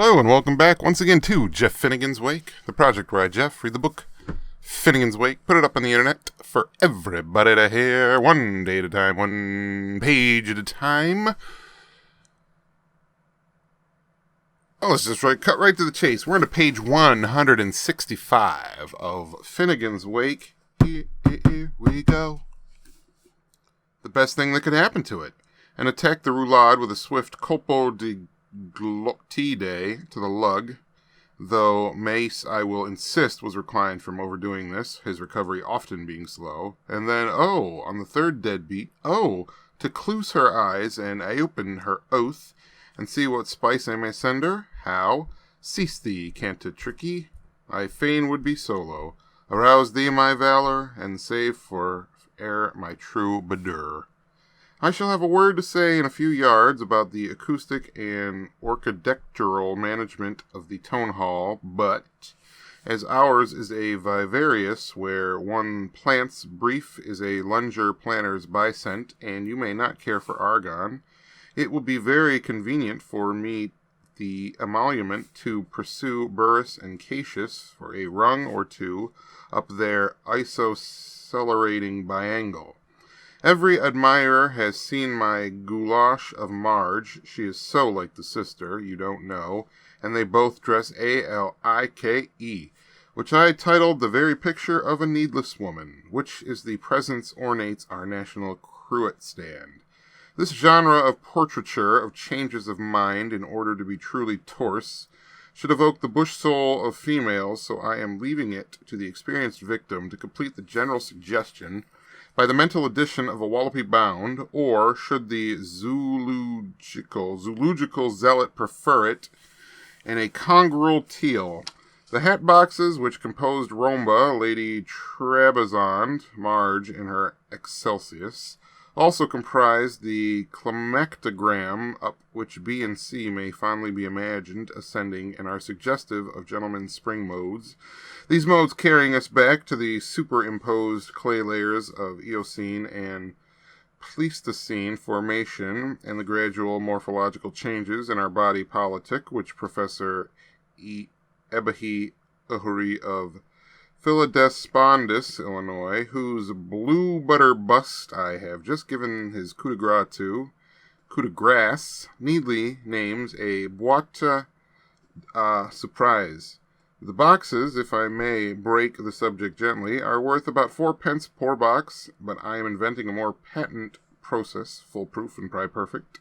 Hello and welcome back once again to Jeff Finnegan's Wake, the project where I, Jeff, read the book Finnegan's Wake, put it up on the internet for everybody to hear, one day at a time, one page at a time. Oh, let's just cut right to the chase. We're on to page 165 of Finnegan's Wake. Here we go. The best thing that could happen to it. And attack the roulade with a swift colpo de glottide to the lug, though Mace, I will insist, was reclined from overdoing this, his recovery often being slow. And then, on the third deadbeat, to close her eyes, and I open her oath, and see what spice I may send her. How? Cease thee, canted tricky, I fain would be solo. Arouse thee my valor, and save for e'er my true badur. I shall have a word to say in a few yards about the acoustic and orchidectural management of the tone hall, but as ours is a vivarius where one plant's brief is a lunger planter's bicent, and you may not care for argon, it will be very convenient for me the emolument to pursue Burrus and Cassius for a rung or two up their isoscelerating biangle. Every admirer has seen my goulash of Marge. She is so like the sister, you don't know, and they both dress A-L-I-K-E, which I titled The Very Picture of a Needless Woman, which is the presence ornates our national cruet stand. This genre of portraiture of changes of mind in order to be truly torse should evoke the bush soul of females, so I am leaving it to the experienced victim to complete the general suggestion by the mental addition of a wallopy bound, or, should the zoological zealot prefer it, in a congrual teal. The hat boxes which composed Romba, Lady Trebizond, Marge in her Excelsius, also comprised the climactogram up which B and C may fondly be imagined ascending and are suggestive of gentlemen's spring modes, these modes carrying us back to the superimposed clay layers of Eocene and Pleistocene formation and the gradual morphological changes in our body politic which Professor Ebehi Uhuri of Philadelphia, Illinois, whose blue butter bust I have just given his coup de grace, neatly names a boîte surprise. The boxes, if I may break the subject gently, are worth about 4d per box, but I am inventing a more patent process, foolproof and perfect.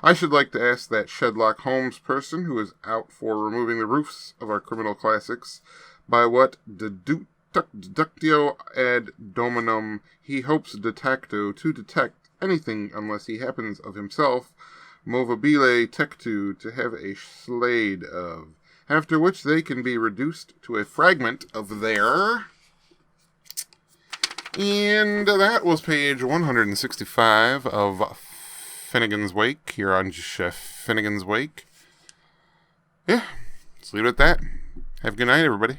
I should like to ask that Sherlock Holmes person who is out for removing the roofs of our criminal classics, by what deductio ad dominum he hopes detacto to detect anything unless he happens of himself movabile tectu to have a slade of, after which they can be reduced to a fragment of their... And that was page 165 of Finnegan's Wake here on Chef Finnegan's Wake. Yeah, let's leave it at that. Have a good night, everybody.